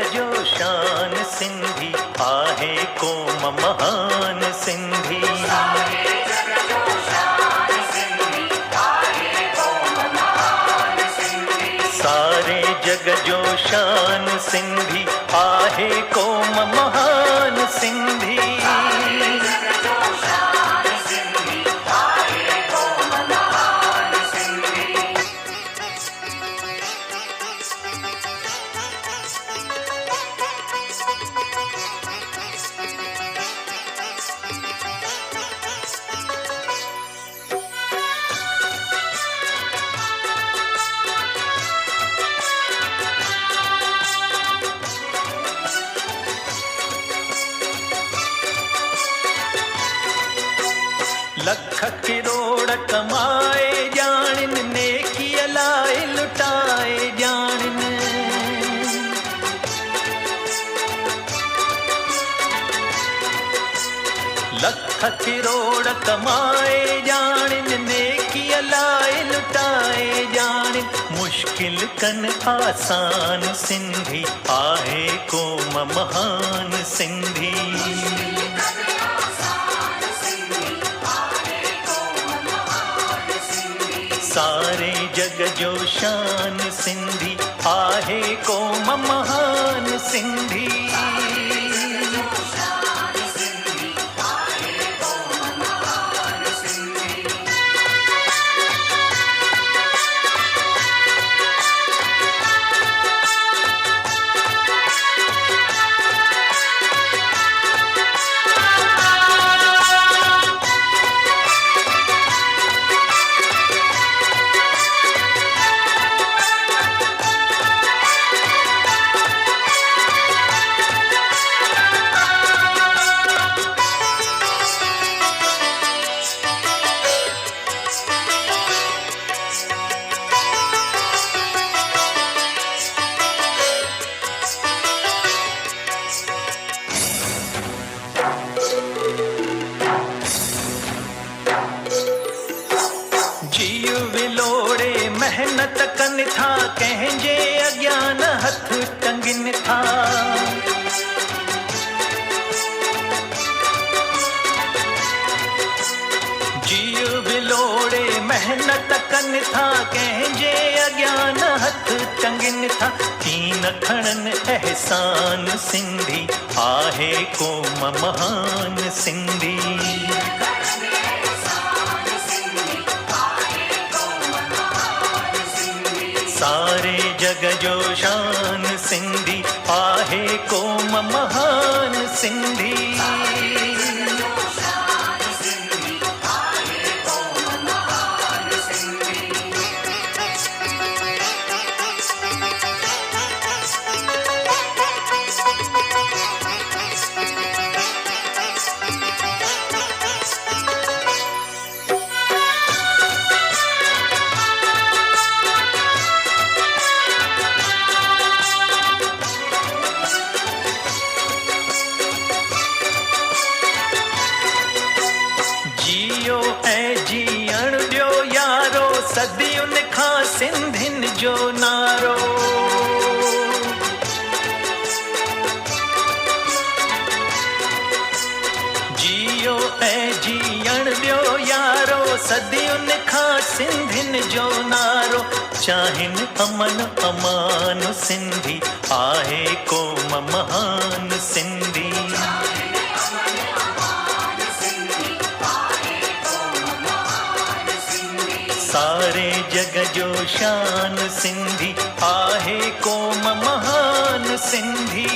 जो शान सिंधी आहे क़ौम महान सिंधी। सारे जग जो शान सिंधी आहे क़ौम महान सिंधी। लख किरोड़ कमाए जानिन नेकी लाए लुटाए जानिन। लख किरोड़ कमाए जानिन नेकी लाए लुटाए जानिन। मुश्किल कन आसान सिंधी आहे क़ौम महान सिंधी। सारे जग जो शान सिंधी आहे क़ौम महान सिंधी। जीव विलोड़े मेहनत कन था कंहिंजे अज्ञान हथ टंगिन था। जीव विलोड़े मेहनत कन था कंहिंजे अज्ञान हथ टंगिन था। कीन खणन एहसान सिंधी आहे क़ौम महान सिंधी। सारे जग जो शान सिंधी आहे क़ौम महान सिंधी। जियो ऐं जीअण ॾियो यारो सदियुनि खां सिंधियुनि जो नारो। जियो ऐं जीअण ॾियो यारो सदियुनि खां सिंधियुनि जो नारो। चाहिनि अमन अमान सिंधी आहे क़ौम महान सिंधी। सारे जग जो शान सिंधी आहे क़ौम महान सिंधी।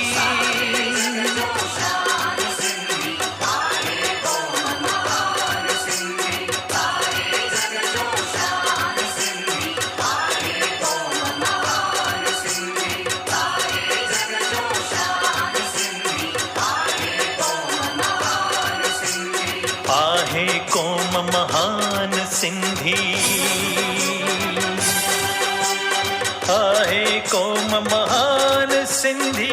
आहे क़ौम महान सिंधी। आहे क़ौम महान सिंधी।